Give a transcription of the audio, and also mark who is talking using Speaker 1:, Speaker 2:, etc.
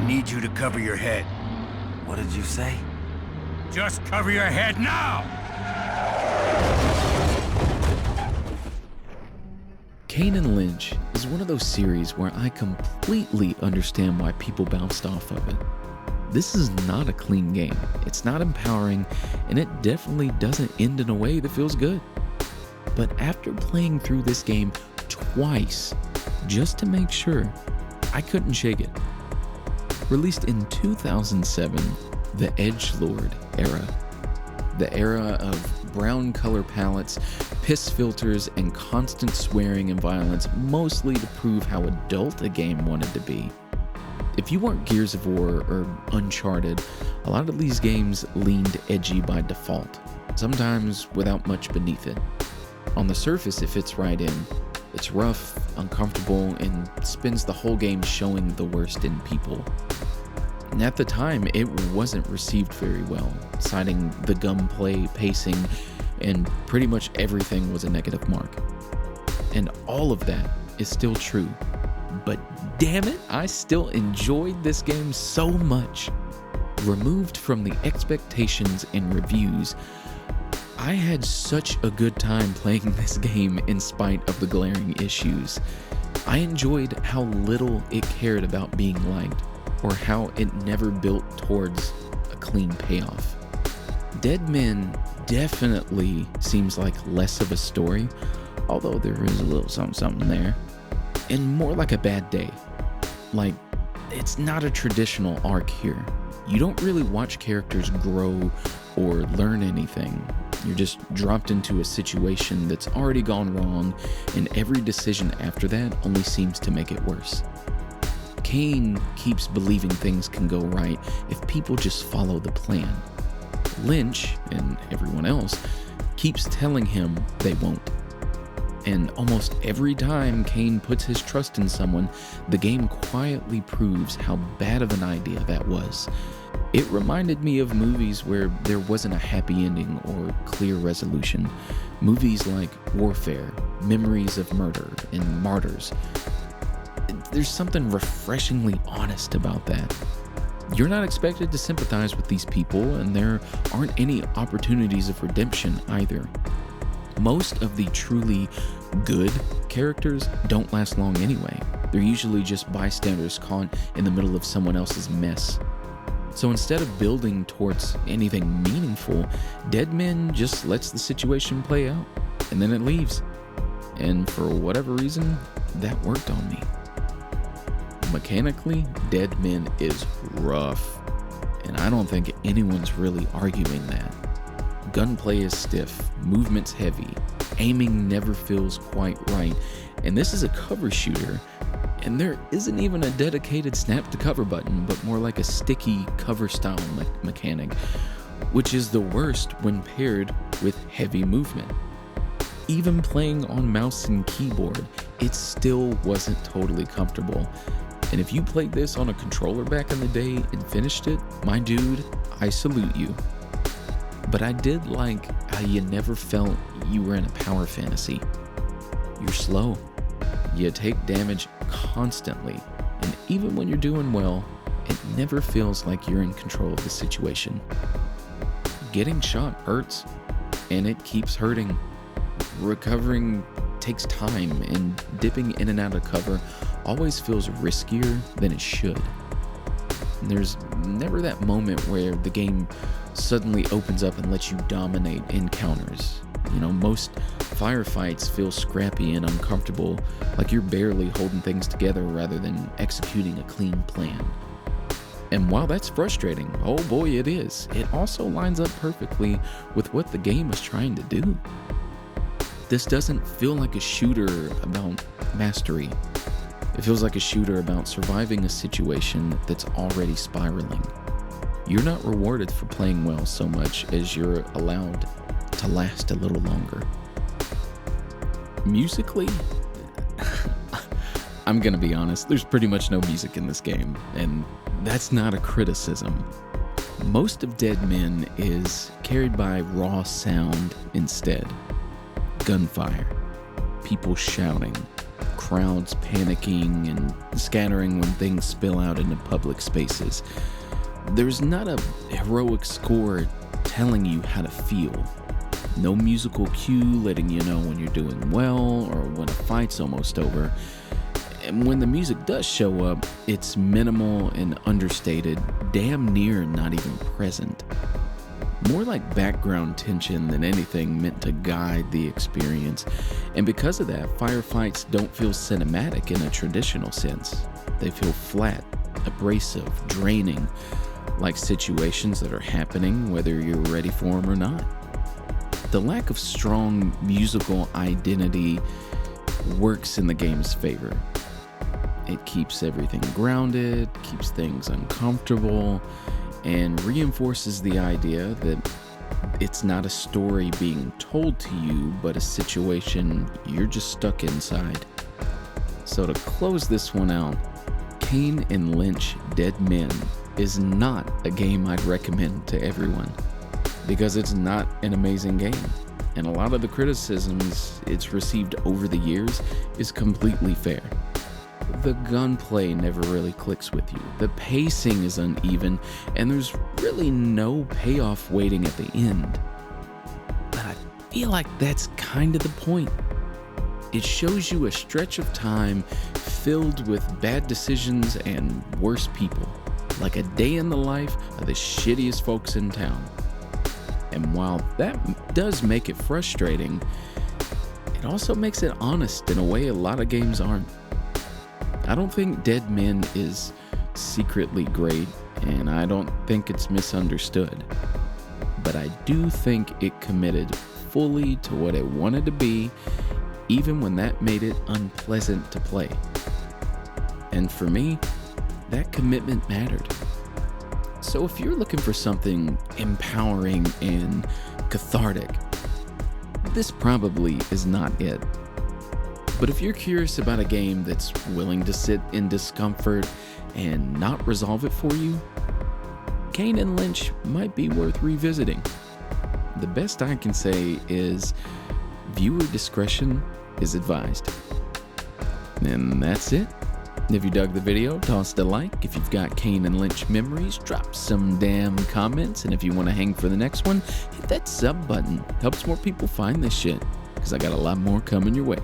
Speaker 1: need you to cover your head.
Speaker 2: What did you say?
Speaker 1: Just cover your head now!
Speaker 3: Kane Lynch is one of those series where I completely understand why people bounced off of it. This is not a clean game, it's not empowering, and it definitely doesn't end in a way that feels good. But after playing through this game twice, just to make sure, I couldn't shake it. Released in 2007, the Edgelord era. The era of brown color palettes, piss filters, and constant swearing and violence, mostly to prove how adult a game wanted to be. If you weren't Gears of War or Uncharted, a lot of these games leaned edgy by default, sometimes without much beneath it. On the surface, it fits right in. It's rough, uncomfortable, and spends the whole game showing the worst in people. And at the time, it wasn't received very well, citing the gunplay, pacing, and pretty much everything was a negative mark. And all of that is still true. But damn it, I still enjoyed this game so much. Removed from the expectations and reviews, I had such a good time playing this game in spite of the glaring issues. I enjoyed how little it cared about being liked, or how it never built towards a clean payoff. Dead Men definitely seems like less of a story, although there is a little something there, and more like a bad day. Like, it's not a traditional arc here. You don't really watch characters grow or learn anything. You're just dropped into a situation that's already gone wrong, and every decision after that only seems to make it worse. Kane keeps believing things can go right if people just follow the plan. Lynch, and everyone else, keeps telling him they won't. And almost every time Kane puts his trust in someone, the game quietly proves how bad of an idea that was. It reminded me of movies where there wasn't a happy ending or clear resolution. Movies like Warfare, Memories of Murder, and Martyrs. There's something refreshingly honest about that. You're not expected to sympathize with these people, and there aren't any opportunities of redemption either. Most of the truly good characters don't last long anyway. They're usually just bystanders caught in the middle of someone else's mess. So instead of building towards anything meaningful, Dead Men just lets the situation play out, and then it leaves. And for whatever reason, that worked on me. Mechanically, Dead Men is rough, and I don't think anyone's really arguing that. Gunplay is stiff, movement's heavy, aiming never feels quite right, and this is a cover shooter, and there isn't even a dedicated snap to cover button, but more like a sticky cover style mechanic, which is the worst when paired with heavy movement. Even playing on mouse and keyboard, it still wasn't totally comfortable. And if you played this on a controller back in the day and finished it, my dude, I salute you. But I did like how you never felt you were in a power fantasy. You're slow. You take damage constantly, and even when you're doing well, it never feels like you're in control of the situation. Getting shot hurts, and it keeps hurting. Recovering takes time, and dipping in and out of cover always feels riskier than it should. And there's never that moment where the game suddenly opens up and lets you dominate encounters. You know, most firefights feel scrappy and uncomfortable, like you're barely holding things together rather than executing a clean plan. And while that's frustrating, oh boy it is, it also lines up perfectly with what the game is trying to do. This doesn't feel like a shooter about mastery. It feels like a shooter about surviving a situation that's already spiraling. You're not rewarded for playing well so much as you're allowed to last a little longer. Musically, I'm gonna be honest, there's pretty much no music in this game, and that's not a criticism. Most of Dead Men is carried by raw sound instead. Gunfire, people shouting, crowds panicking and scattering when things spill out into public spaces. There's not a heroic score telling you how to feel. No musical cue letting you know when you're doing well or when a fight's almost over. And when the music does show up, it's minimal and understated, damn near not even present. More like background tension than anything meant to guide the experience. And because of that, firefights don't feel cinematic in a traditional sense. They feel flat, abrasive, draining, like situations that are happening whether you're ready for them or not. The lack of strong musical identity works in the game's favor. It keeps everything grounded, keeps things uncomfortable, and reinforces the idea that it's not a story being told to you, but a situation you're just stuck inside. So to close this one out, Kane and Lynch Dead Men is not a game I'd recommend to everyone, because it's not an amazing game, and a lot of the criticisms it's received over the years is completely fair. The gunplay never really clicks with you, the pacing is uneven, and there's really no payoff waiting at the end. But I feel like that's kind of the point. It shows you a stretch of time filled with bad decisions and worse people, like a day in the life of the shittiest folks in town. And while that does make it frustrating, it also makes it honest in a way a lot of games aren't. I don't think Dead Men is secretly great, and I don't think it's misunderstood. But I do think it committed fully to what it wanted to be, even when that made it unpleasant to play. And for me, that commitment mattered. So if you're looking for something empowering and cathartic, this probably is not it. But if you're curious about a game that's willing to sit in discomfort and not resolve it for you, Kane and Lynch might be worth revisiting. The best I can say is viewer discretion is advised. And that's it. If you dug the video, toss a like. If you've got Kane and Lynch memories, drop some damn comments. And if you want to hang for the next one, hit that sub button. Helps more people find this shit, because I got a lot more coming your way.